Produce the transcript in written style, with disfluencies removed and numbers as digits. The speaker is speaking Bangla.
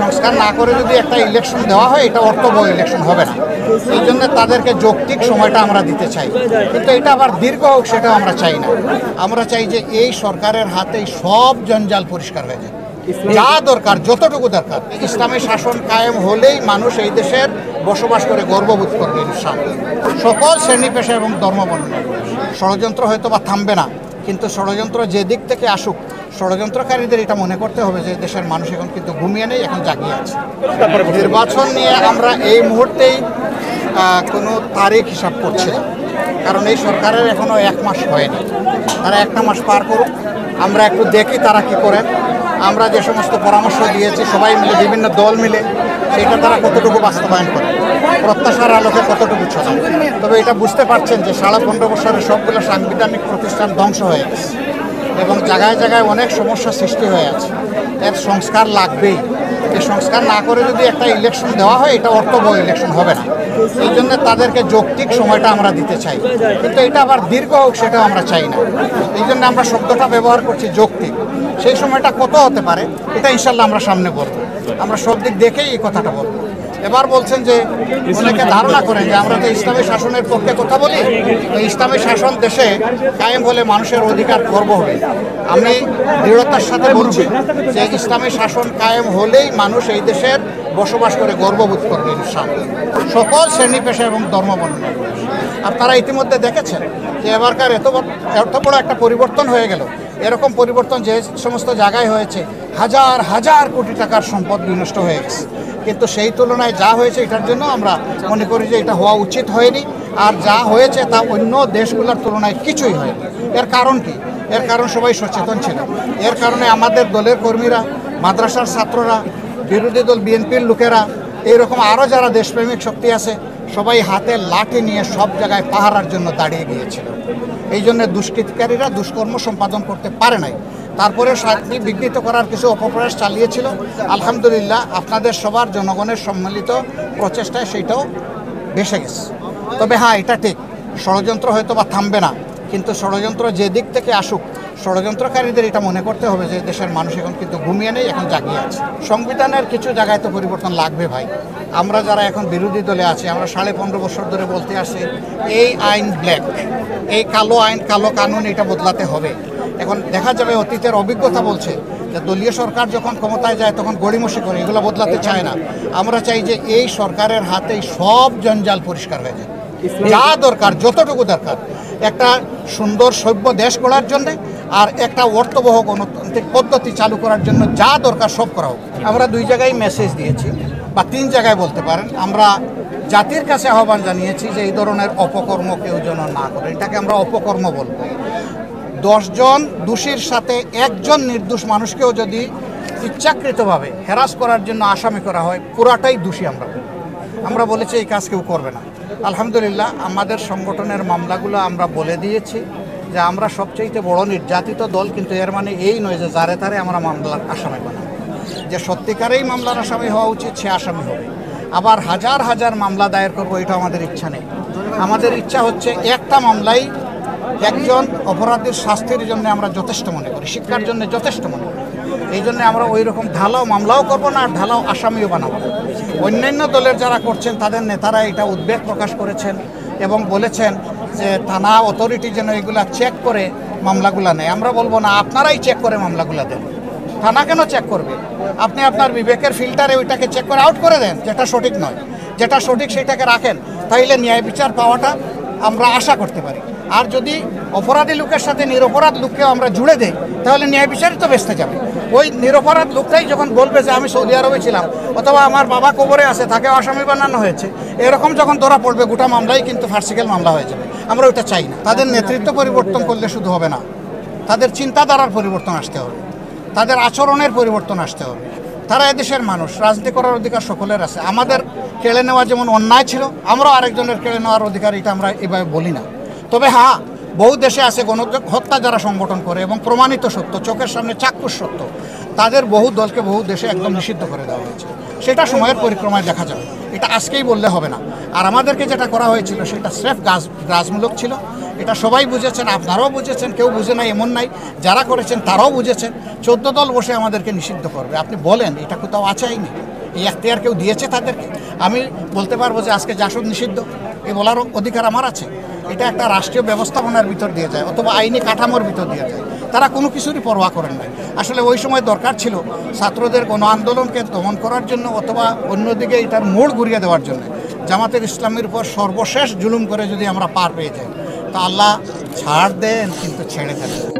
সংস্কার না করে যদি একটা ইলেকশন দেওয়া হয়, এটা অর্থবহ ইলেকশন হবে না। এই জন্য তাদেরকে যৌক্তিক সময়টা আমরা দিতে চাই, কিন্তু এটা আবার দীর্ঘ হোক সেটা আমরা চাই না। আমরা চাই যে এই সরকারের হাতেই সব জঞ্জাল পরিষ্কার হয়ে যায়। যা দরকার, যতটুকু দরকার, ইসলামী শাসন কায়েম হলেই মানুষ এই দেশের বসবাস করে গর্ববোধ করবে ইনশাআল্লাহ। সকল শ্রেণী পেশা এবং ধর্মবর্ণ। ষড়যন্ত্র হয়তো বা থামবে না, কিন্তু ষড়যন্ত্র যে দিক থেকে আসুক, ষড়যন্ত্রকারীদের এটা মনে করতে হবে যে দেশের মানুষ এখন কিন্তু ঘুমিয়ে নেই, এখন জাগিয়ে আছে। নির্বাচন নিয়ে আমরা এই মুহূর্তেই কোনো তারিখ হিসাব করছি না, কারণ এই সরকারের এখনও 1 মাস হয়নি। তারা 1টা মাস পার করুক, আমরা একটু দেখি তারা কি করেন। আমরা যে সমস্ত পরামর্শ দিয়েছি সবাই মিলে, বিভিন্ন দল মিলে, সেটা তারা কতটুকু বাস্তবায়ন করে, প্রত্যাশার আলোকে কতটুকু চলে। তবে এটা বুঝতে পারছেন যে 15.5 বছরের সবগুলো সাংবিধানিক প্রতিষ্ঠান ধ্বংস হয়ে গেছে এবং জায়গায় জায়গায় অনেক সমস্যা সৃষ্টি হয়ে আছে। এর সংস্কার লাগবেই। এই সংস্কার না করে যদি একটা ইলেকশন দেওয়া হয়, এটা অর্থবহ ইলেকশন হবে না। এই জন্য তাদেরকে যৌক্তিক সময়টা আমরা দিতে চাই, কিন্তু এটা আবার দীর্ঘ হোক সেটা আমরা চাই না। এই জন্য আমরা শব্দটা ব্যবহার করছি যৌক্তিক। সেই সময়টা কত হতে পারে এটা ইনশাল্লাহ আমরা সামনে বলবো। আমরা সব দিক দেখেই এই কথাটা বলবো। এবার বলছেন যে অনেকে ধারণা করেন যে আমরা তো ইসলামী শাসনের পক্ষে কথা বলি, ইসলামী শাসন দেশে কায়েম হলে মানুষের অধিকার খর্ব হবে। আমি দৃঢ়তার সাথে বলছি যে ইসলামী শাসন কায়েম হলেই মানুষ এই দেশের বসবাস করে গর্ববোধ করবে ইনশাআল্লাহ। সকল শ্রেণী পেশা এবং ধর্মবর্ণ। আপনারা ইতিমধ্যে দেখেছেন যে এবারকার এত বড় একটা পরিবর্তন হয়ে গেল। এরকম পরিবর্তন যে সমস্ত জায়গায় হয়েছে, হাজার হাজার কোটি টাকার সম্পদ বিনষ্ট হয়ে গেছে, কিন্তু সেই তুলনায় যা হয়েছে এটার জন্য আমরা মনে করি যে এটা হওয়া উচিত হয়নি। আর যা হয়েছে তা অন্য দেশগুলোর তুলনায় কিছুই হয়নি। এর কারণ কি? এর কারণ সবাই সচেতন ছিল। এর কারণে আমাদের দলের কর্মীরা, মাদ্রাসার ছাত্ররা, বিরোধী দল বিএনপির লোকেরা, এইরকম আরও যারা দেশপ্রেমিক শক্তি আছে, সবাই হাতে লাঠি নিয়ে সব জায়গায় পাহারার জন্য দাঁড়িয়ে গিয়েছিল। এই জন্য দুষ্কৃতিকারীরা দুষ্কর্ম সম্পাদন করতে পারে নাই। তারপরে শান্তি বিঘ্নিত করার কিছু অপপ্রয়াস চালিয়েছিল। আলহামদুলিল্লাহ আপনাদের সবার জনগণের সম্মিলিত প্রচেষ্টায় সেইটাও ভেসে গেছে। তবে হ্যাঁ, এটা ঠিক, ষড়যন্ত্র হয়তো বা থামবে না, কিন্তু ষড়যন্ত্র যে দিক থেকে আসুক, ষড়যন্ত্রকারীদের এটা মনে করতে হবে যে দেশের মানুষ এখন কিন্তু ঘুমিয়ে নেই, এখন জাগিয়ে আছে। সংবিধানের কিছু জায়গায় তো পরিবর্তন লাগবে ভাই। আমরা যারা এখন বিরোধী দলে আছি, আমরা 15.5 বছর ধরে বলতে আসি এই আইন ব্ল্যাক, এই কালো আইন, কালো কানুন, এটা বদলাতে হবে। এখন দেখা যাবে অতীতের অভিজ্ঞতা বলছে যে দলীয় সরকার যখন ক্ষমতায় যায় তখন গড়িমসি করে, এগুলো বদলাতে চায় না। আমরা চাই যে এই সরকারের হাতেই সব জঞ্জাল পরিষ্কার হয়ে যায়। যা দরকার, যতটুকু দরকার, একটা সুন্দর সভ্য দেশ গড়ার জন্যে আর একটা অর্থবহ গণতান্ত্রিক পদ্ধতি চালু করার জন্য যা দরকার সব করা হোক। আমরা 2 জায়গায় মেসেজ দিয়েছি, বা 3 জায়গায় বলতে পারেন। আমরা জাতির কাছে আহ্বান জানিয়েছি যে এই ধরনের অপকর্ম কেউ যেন না করে, এটাকে আমরা অপকর্ম বলব। 10 জন দোষীর সাথে একজন নির্দোষ মানুষকেও যদি ইচ্ছাকৃতভাবে হ্যারাস করার জন্য আসামি করা হয়, পুরাটাই দোষী। আমরা বলেছি এই কাজ কেউ করবে না। আলহামদুলিল্লাহ আমাদের সংগঠনের মামলাগুলো আমরা বলে দিয়েছি যে আমরা সবচেয়ে বড় নির্যাতিত দল, কিন্তু এর মানে এই নয় যে যারে তারে আমরা মামলার আসামি বানাবো। যে সত্যিকারেই মামলার আসামি হওয়া উচিত সে আসামি হবে। আবার হাজার হাজার মামলা দায়ের করবো এটা আমাদের ইচ্ছা নেই। আমাদের ইচ্ছা হচ্ছে একটা মামলাই একজন অপরাধীর শাস্তির জন্য আমরা যথেষ্ট মনে করি, শিক্ষার জন্য যথেষ্ট মনে করি। এই জন্য আমরা ওই রকম ঢালাও মামলাও করবো না, আর ঢালাও আসামিও বানাবো না। অন্যান্য দলের যারা করছেন তাদের নেতারা এটা উদ্বেগ প্রকাশ করেছেন এবং বলেছেন যে থানা অথরিটি যেন এগুলা চেক করে মামলাগুলা নেয়। আমরা বলবো না, আপনারাই চেক করে মামলাগুলা দেন। থানা কেন চেক করবে? আপনি আপনার বিবেকের ফিল্টারে ওইটাকে চেক করে আউট করে দেন, যেটা সঠিক নয়। যেটা সঠিক সেটাকে রাখেন, তাইলে ন্যায় বিচার পাওয়াটা আমরা আশা করতে পারি। আর যদি অপরাধী লোকের সাথে নিরপরাধ লোককেও আমরা জুড়ে দেই, তাহলে ন্যায় বিচারই তো বেঁচতে যাবে। ওই নিরপরাধ লোকটাই যখন বলবে যে আমি সৌদি আরবে ছিলাম, অথবা আমার বাবা কবরে আছে, তাকে আসামি বানানো হয়েছে, এরকম যখন ধরা পড়বে, গোটা মামলাই কিন্তু ফার্সিক্যাল মামলা হয়ে যাবে। আমরা ওইটা চাই না। তাদের নেতৃত্ব পরিবর্তন করলে শুধু হবে না, তাদের চিন্তাধারার পরিবর্তন আসতে হবে, তাদের আচরণের পরিবর্তন আসতে হবে। তারা এদেশের মানুষ, রাজনীতি করার অধিকার সকলের আছে। আমাদের কেড়ে নেওয়া যেমন অন্যায় ছিল, আমরাও আরেকজনের কেড়ে নেওয়ার অধিকার, এটা আমরা এভাবে বলি না। তবে হ্যাঁ, বহু দেশে আছে গণহত্যা যারা সংগঠন করে এবং প্রমাণিত সত্য, চোখের সামনে চাক্ষুষ সত্য, তাদের বহু দলকে বহু দেশে একদম নিষিদ্ধ করে দেওয়া হয়েছে। সেটা সময়ের পরিক্রমায় দেখা যাবে, এটা আজকেই বললে হবে না। আর আমাদেরকে যেটা করা হয়েছিল সেটা স্রেফ গ্রাজমূলক ছিল। এটা সবাই বুঝেছেন, আপনারাও বুঝেছেন, কেউ বুঝে নাই এমন নাই। যারা করেছেন তারাও বুঝেছেন। 14 দল বসে আমাদেরকে নিষিদ্ধ করবে, আপনি বলেন এটা কোথাও আছেই নেই। এই এখতিয়ার কেউ দিয়েছে তাদেরকে? আমি বলতে পারবো যে আজকে জাসদ নিষিদ্ধ, এই বলার অধিকার আমার আছে? এটা একটা রাষ্ট্রীয় ব্যবস্থাপনার ভিতর দিয়ে যায় অথবা আইনি কাঠামোর ভিতর দিয়ে যায়। তারা কোনো কিছুরই পরোয়া করেন না। আসলে ওই সময় দরকার ছিল ছাত্রদের গণ আন্দোলনকে দমন করার জন্য অথবা অন্যদিকে এটার মোড় ঘুরিয়ে দেওয়ার জন্য। জামাতের ইসলামের উপর সর্বশেষ জুলুম করে যদি আমরা পার পেয়ে যাই, তো আল্লাহ ছাড় দেন কিন্তু ছেড়ে দেন।